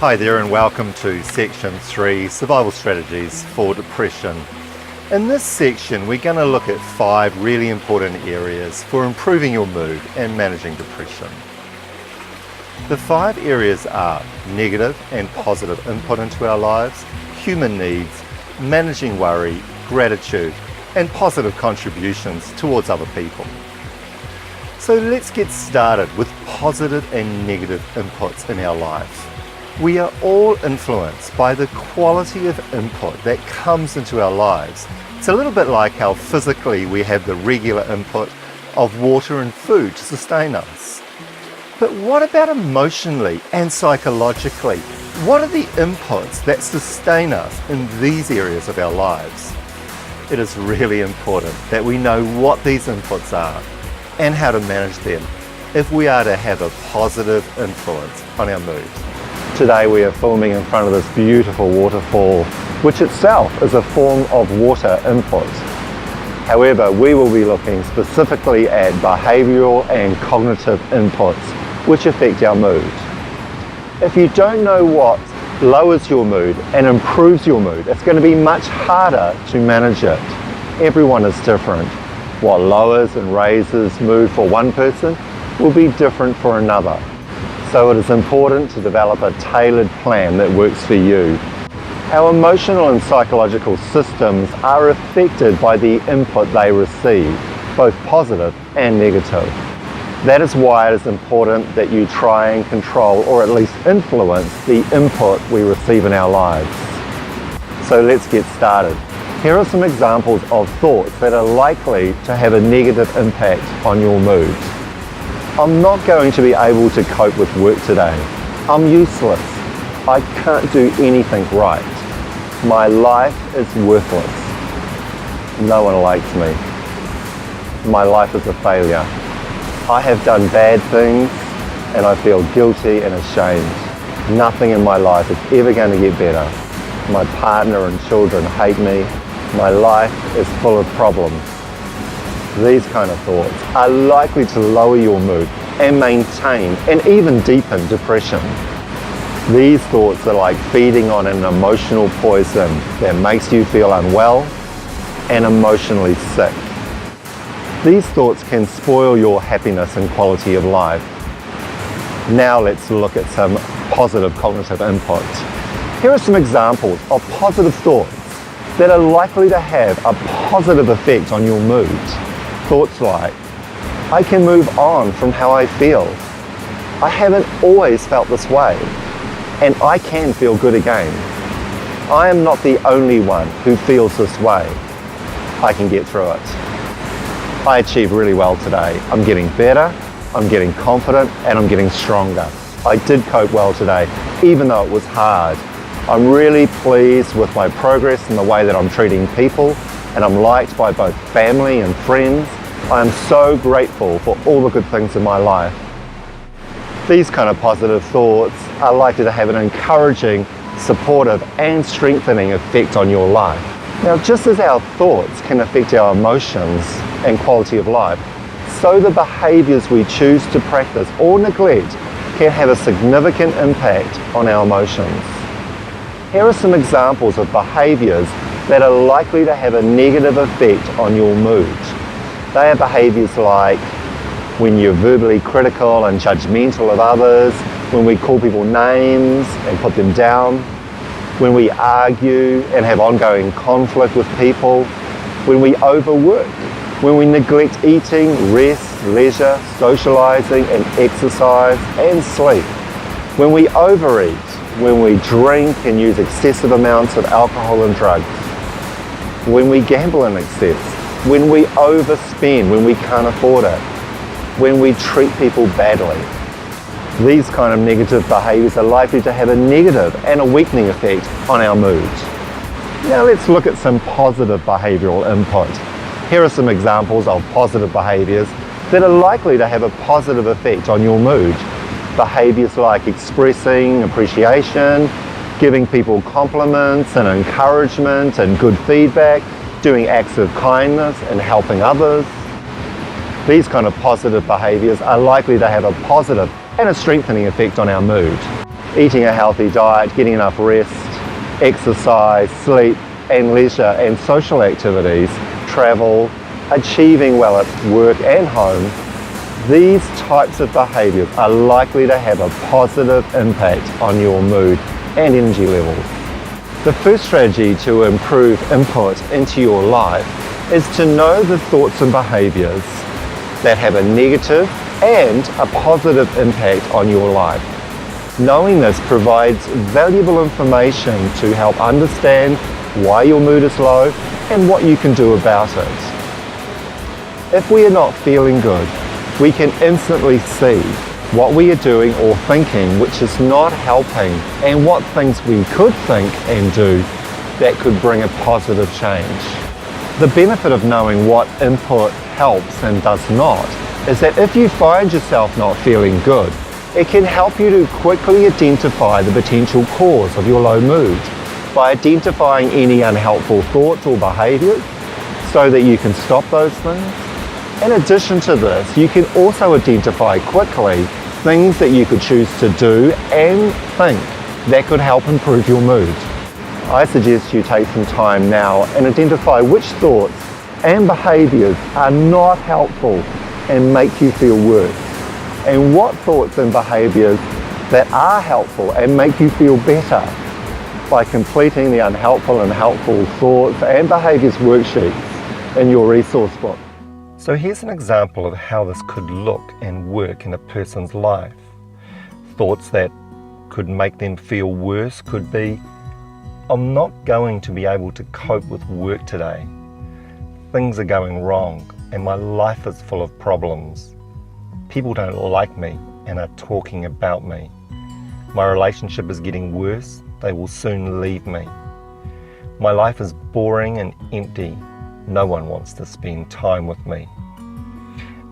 Hi there and welcome to Section 3, Survival Strategies for Depression. In this section we're going to look at 5 really important areas for improving your mood and managing depression. The 5 areas are negative and positive input into our lives, human needs, managing worry, gratitude, and positive contributions towards other people. So let's get started with positive and negative inputs in our lives. We are all influenced by the quality of input that comes into our lives. It's a little bit like how physically we have the regular input of water and food to sustain us. But what about emotionally and psychologically? What are the inputs that sustain us in these areas of our lives? It is really important that we know what these inputs are and how to manage them if we are to have a positive influence on our mood. Today we are filming in front of this beautiful waterfall, which itself is a form of water input. However, we will be looking specifically at behavioural and cognitive inputs which affect our mood. If you don't know what lowers your mood and improves your mood, it's going to be much harder to manage it. Everyone is different. What lowers and raises mood for one person will be different for another. So it is important to develop a tailored plan that works for you. Our emotional and psychological systems are affected by the input they receive, both positive and negative. That is why it is important that you try and control or at least influence the input we receive in our lives. So let's get started. Here are some examples of thoughts that are likely to have a negative impact on your mood. I'm not going to be able to cope with work today. I'm useless. I can't do anything right. My life is worthless. No one likes me. My life is a failure. I have done bad things and I feel guilty and ashamed. Nothing in my life is ever going to get better. My partner and children hate me. My life is full of problems. These kind of thoughts are likely to lower your mood and maintain and even deepen depression. These thoughts are like feeding on an emotional poison that makes you feel unwell and emotionally sick. These thoughts can spoil your happiness and quality of life. Now let's look at some positive cognitive inputs. Here are some examples of positive thoughts that are likely to have a positive effect on your mood. Thoughts like, I can move on from how I feel. I haven't always felt this way, and I can feel good again. I am not the only one who feels this way. I can get through it. I achieved really well today. I'm getting better, I'm getting confident, and I'm getting stronger. I did cope well today, even though it was hard. I'm really pleased with my progress and the way that I'm treating people, and I'm liked by both family and friends. I am so grateful for all the good things in my life. These kind of positive thoughts are likely to have an encouraging, supportive, and strengthening effect on your life. Now, just as our thoughts can affect our emotions and quality of life, so the behaviours we choose to practice or neglect can have a significant impact on our emotions. Here are some examples of behaviours that are likely to have a negative effect on your mood. They are behaviours like when you're verbally critical and judgmental of others, when we call people names and put them down, when we argue and have ongoing conflict with people, when we overwork, when we neglect eating, rest, leisure, socialising and exercise and sleep, when we overeat, when we drink and use excessive amounts of alcohol and drugs, when we gamble in excess, when we overspend, when we can't afford it, when we treat people badly. These kind of negative behaviours are likely to have a negative and a weakening effect on our mood. Now let's look at some positive behavioural input. Here are some examples of positive behaviours that are likely to have a positive effect on your mood. Behaviours like expressing appreciation, giving people compliments and encouragement and good feedback, doing acts of kindness and helping others. These kind of positive behaviours are likely to have a positive and a strengthening effect on our mood. eating a healthy diet, getting enough rest, exercise, sleep and leisure and social activities, travel, achieving well at work and home, these types of behaviours are likely to have a positive impact on your mood and energy levels. The first strategy to improve input into your life is to know the thoughts and behaviours that have a negative and a positive impact on your life. Knowing this provides valuable information to help understand why your mood is low and what you can do about it. If we are not feeling good, we can instantly see what we are doing or thinking which is not helping and what things we could think and do that could bring a positive change. The benefit of knowing what input helps and does not is that if you find yourself not feeling good, it can help you to quickly identify the potential cause of your low mood by identifying any unhelpful thoughts or behaviours so that you can stop those things. In addition to this, you can also identify quickly things that you could choose to do and think that could help improve your mood. I suggest you take some time now and identify which thoughts and behaviours are not helpful and make you feel worse, and what thoughts and behaviours that are helpful and make you feel better by completing the unhelpful and helpful thoughts and behaviours worksheets in your resource book. So here's an example of how this could look and work in a person's life. Thoughts that could make them feel worse could be, I'm not going to be able to cope with work today. Things are going wrong and my life is full of problems. People don't like me and are talking about me. My relationship is getting worse. They will soon leave me. My life is boring and empty. No one wants to spend time with me.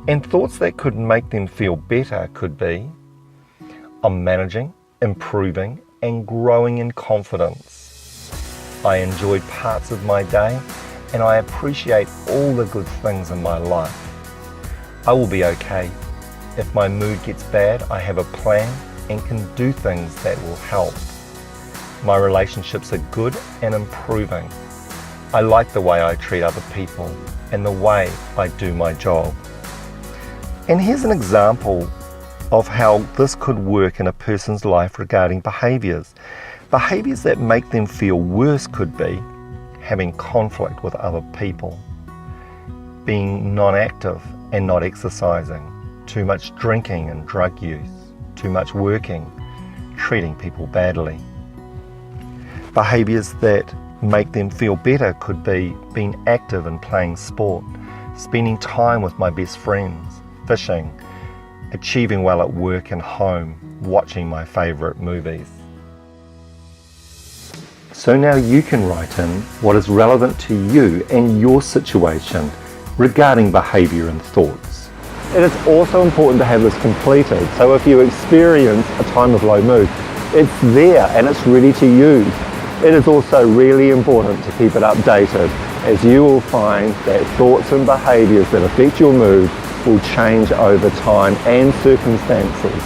And thoughts that could make them feel better could be, I'm managing, improving, and growing in confidence. I enjoy parts of my day and I appreciate all the good things in my life. I will be okay. If my mood gets bad, I have a plan and can do things that will help. My relationships are good and improving. I like the way I treat other people and the way I do my job. And here's an example of how this could work in a person's life regarding behaviours. Behaviours that make them feel worse could be having conflict with other people, being non-active and not exercising, too much drinking and drug use, too much working, treating people badly. Behaviours that make them feel better could be being active and playing sport, spending time with my best friends, fishing, achieving well at work and home, watching my favourite movies. So now you can write in what is relevant to you and your situation regarding behaviour and thoughts. It is also important to have this completed, so if you experience a time of low mood, it's there and it's ready to use. It is also really important to keep it updated, as you will find that thoughts and behaviours that affect your mood will change over time and circumstances.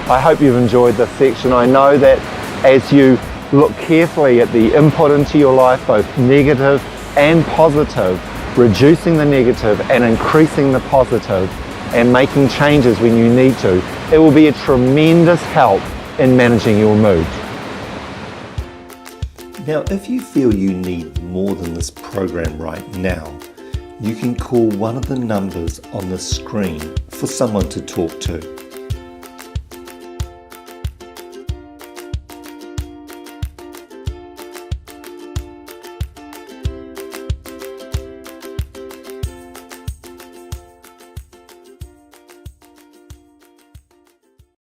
I hope you've enjoyed this section. I know that as you look carefully at the input into your life, both negative and positive, reducing the negative and increasing the positive, and making changes when you need to, it will be a tremendous help in managing your mood. Now, if you feel you need more than this program right now, you can call one of the numbers on the screen for someone to talk to.